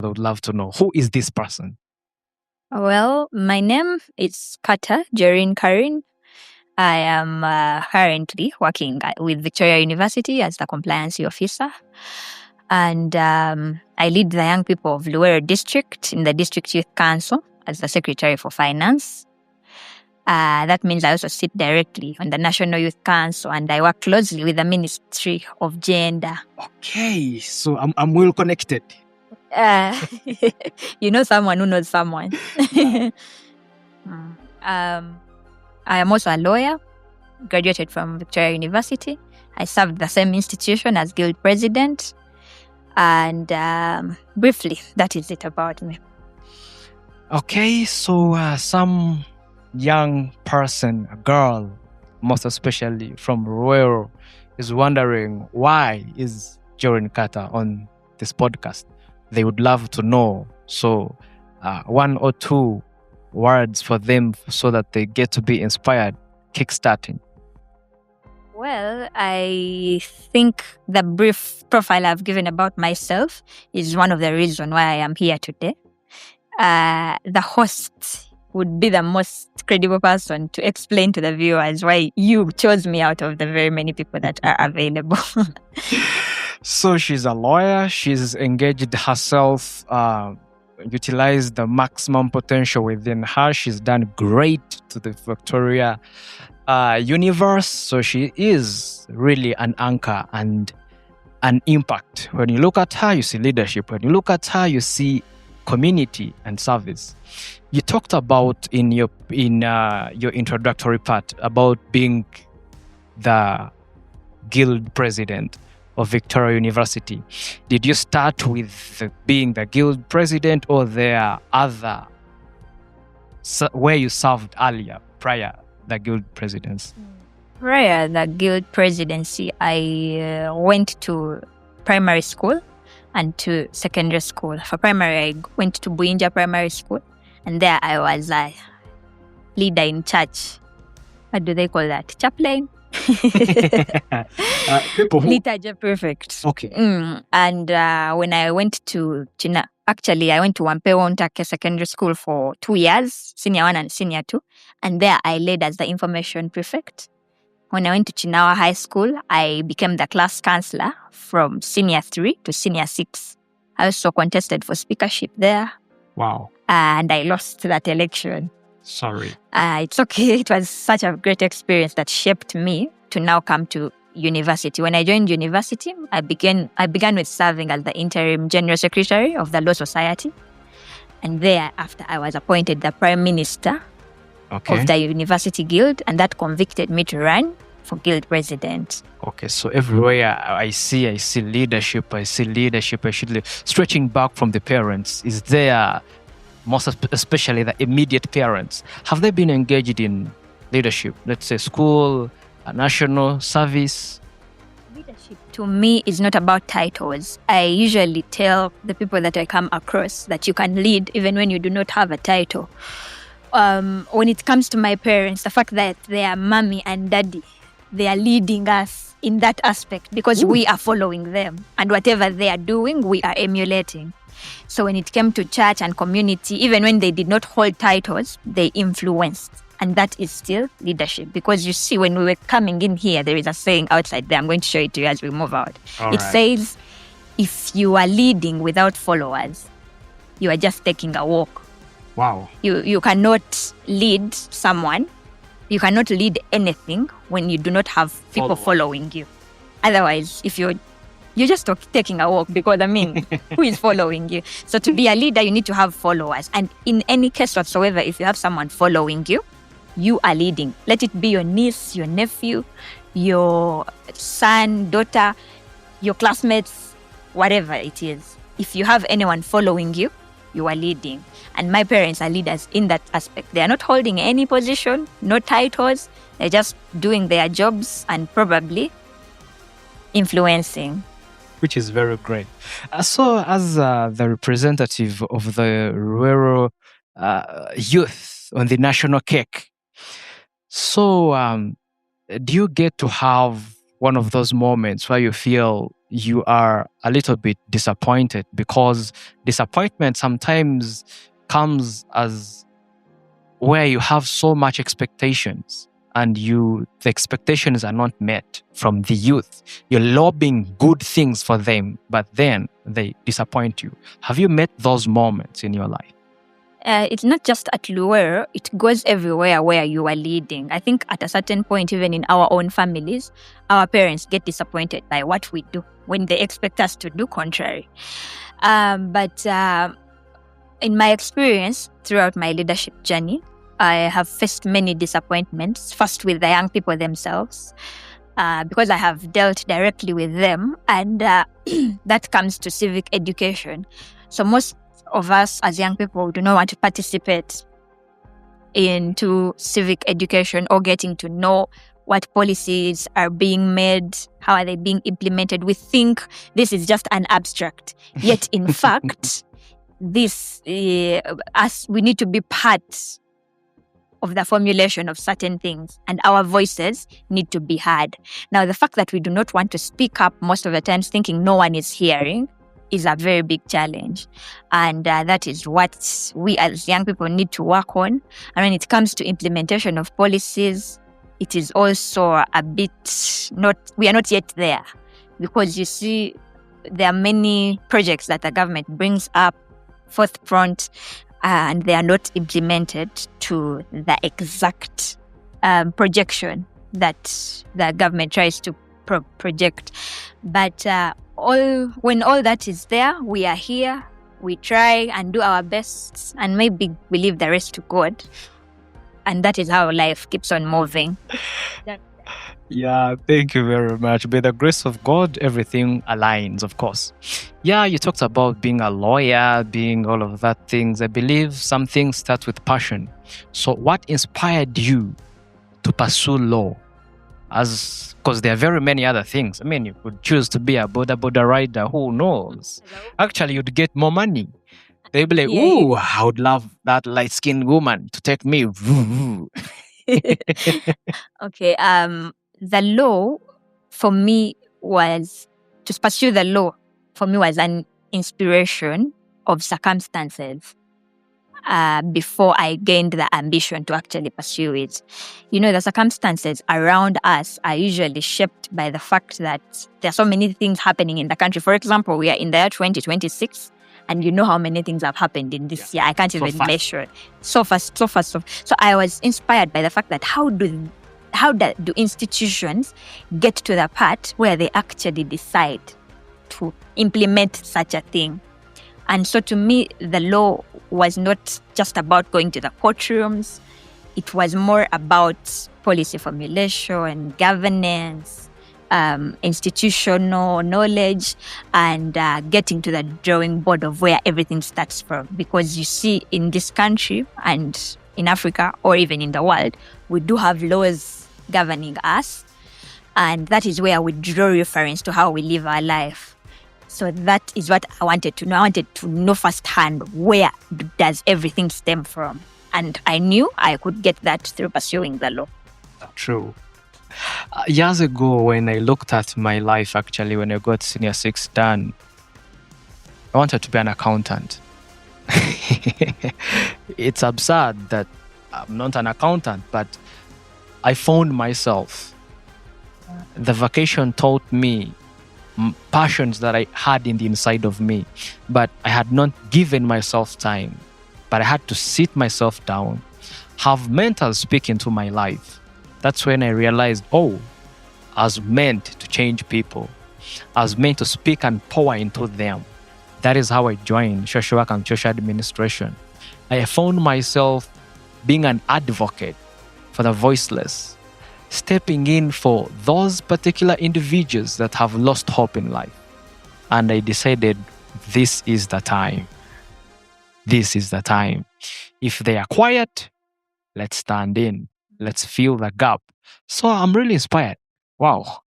I would love to know, who is this person? Well, my name is Jorine Karyn. I am currently working with Victoria University as the compliance officer. And I lead the young people of Luweero District in the District Youth Council as the Secretary for Finance. That means I also sit directly on the National Youth Council, and I work closely with the Ministry of Gender. Okay, so I'm well connected. You know someone who knows someone. I am also a lawyer, graduated from Victoria University. I served the same institution as Guild President. And briefly, that is it about me. Okay, so some young person, a girl, most especially from Luweero, is wondering, why is Jorine Karyn on this podcast? They would love to know. So one or two words for them so that they get to be inspired, kickstarting. Well, I think the brief profile I've given about myself is one of the reasons why I am here today. The host would be the most credible person to explain to the viewers why you chose me out of the very many people that are available. So she's a lawyer. She's engaged herself, utilized the maximum potential within her. She's done great to the Victoria universe. So she is really an anchor and an impact. When you look at her, you see leadership. When you look at her, you see community and service. You talked about in your introductory part about being the guild president of Victoria University. Did you start with being the guild president, or there are other where you served earlier prior the guild presidency? Prior the guild presidency, I went to primary school and to secondary school. For primary, I went to Buinja Primary School, and there I was a leader in church. What do they call that? Chaplain? Liturgy prefect. Okay. And when I went to China, actually I went to Wampewo Ntake Secondary School for 2 years, senior 1 and senior 2, and there I led as the information prefect. When I went to Chinawa High School, I became the class counselor from senior 3 to senior 6. I also contested for speakership there. Wow. And I lost that election. Sorry. It's okay. It was such a great experience that shaped me to now come to university. When I joined university, I began with serving as the interim general secretary of the Law Society. And thereafter, I was appointed the prime minister of the university guild, and that convicted me to run for guild president. Okay, so everywhere I see leadership. I see leadership. Stretching back from the parents. Is there, most especially the immediate parents, have they been engaged in leadership? Let's say school, national service. Leadership to me is not about titles. I usually tell the people that I come across that you can lead even when you do not have a title. When it comes to my parents, the fact that they are mommy and daddy, they are leading us in that aspect because we are following them. And whatever they are doing, we are emulating. So when it came to church and community, even when they did not hold titles, they influenced. And that is still leadership. Because you see, when we were coming in here, there is a saying outside there. I'm going to show it to you as we move out. It says, if you are leading without followers, you are just taking a walk. Wow. You cannot lead someone. You cannot lead anything when you do not have people following you. Otherwise, if you're just taking a walk, because who is following you? So to be a leader, you need to have followers. And in any case whatsoever, if you have someone following you, you are leading. Let it be your niece, your nephew, your son, daughter, your classmates, whatever it is. If you have anyone following you, you are leading. And my parents are leaders in that aspect. They are not holding any position, no titles. They're just doing their jobs and probably influencing. Which is very great. So as the representative of the rural youth on the national cake, so do you get to have one of those moments where you feel you are a little bit disappointed, because disappointment sometimes comes as where you have so much expectations and the expectations are not met from the youth. You're lobbying good things for them, but then they disappoint you. Have you met those moments in your life? It's not just at Luer, it goes everywhere where you are leading. I think at a certain point, even in our own families, our parents get disappointed by what we do when they expect us to do contrary. But in my experience throughout my leadership journey, I have faced many disappointments, first with the young people themselves, because I have dealt directly with them, and that comes to civic education. So most of us as young people do not want to participate into civic education or getting to know what policies are being made, how are they being implemented. We think this is just an abstract. Yet, in fact, this we need to be part of the formulation of certain things, and our voices need to be heard. Now, the fact that we do not want to speak up most of the times, thinking no one is hearing, is a very big challenge. And that is what we as young people need to work on. And when it comes to implementation of policies, it is also a bit we are not yet there, because you see, there are many projects that the government brings up forthfront, and they are not implemented to the exact projection that the government tries to project. But when all that is there, we are here, we try and do our best, and maybe we leave the rest to God. And that is how life keeps on moving. Yeah, thank you very much. By the grace of God, everything aligns, of course. Yeah, you talked about being a lawyer, being all of that things. I believe some things start with passion. So what inspired you to pursue law? Because there are very many other things. I mean, you could choose to be a border rider, who knows? Actually, you'd get more money. They'd be like, ooh, I would love that light-skinned woman to take me. Okay, the law for me to pursue the law for me was an inspiration of circumstances before I gained the ambition to actually pursue it. You know, the circumstances around us are usually shaped by the fact that there are so many things happening in the country. For example, we are in the year 2026, and you know how many things have happened in this year. I can't even measure it. So fast. So I was inspired by the fact that how do institutions get to the part where they actually decide to implement such a thing? And so to me, the law was not just about going to the courtrooms. It was more about policy formulation, governance, institutional knowledge, and getting to the drawing board of where everything starts from. Because you see, in this country and in Africa, or even in the world, we do have laws governing us, and that is where we draw reference to how we live our life. So that is what I wanted to know. I wanted to know firsthand, where does everything stem from? And I knew I could get that through pursuing the law. True. Years ago, when I looked at my life, actually, when I got Senior 6 done, I wanted to be an accountant. It's absurd that I'm not an accountant, but I found myself. The vacation taught me passions that I had in the inside of me, but I had not given myself time. But I had to sit myself down, have mentors speak into my life. That's when I realized, I was meant to change people. I was meant to speak and pour into them. That is how I joined social work and social administration. I found myself being an advocate for the voiceless, stepping in for those particular individuals that have lost hope in life. And I decided, this is the time. This is the time. If they are quiet, let's stand in. Let's fill the gap. So I'm really inspired. Wow.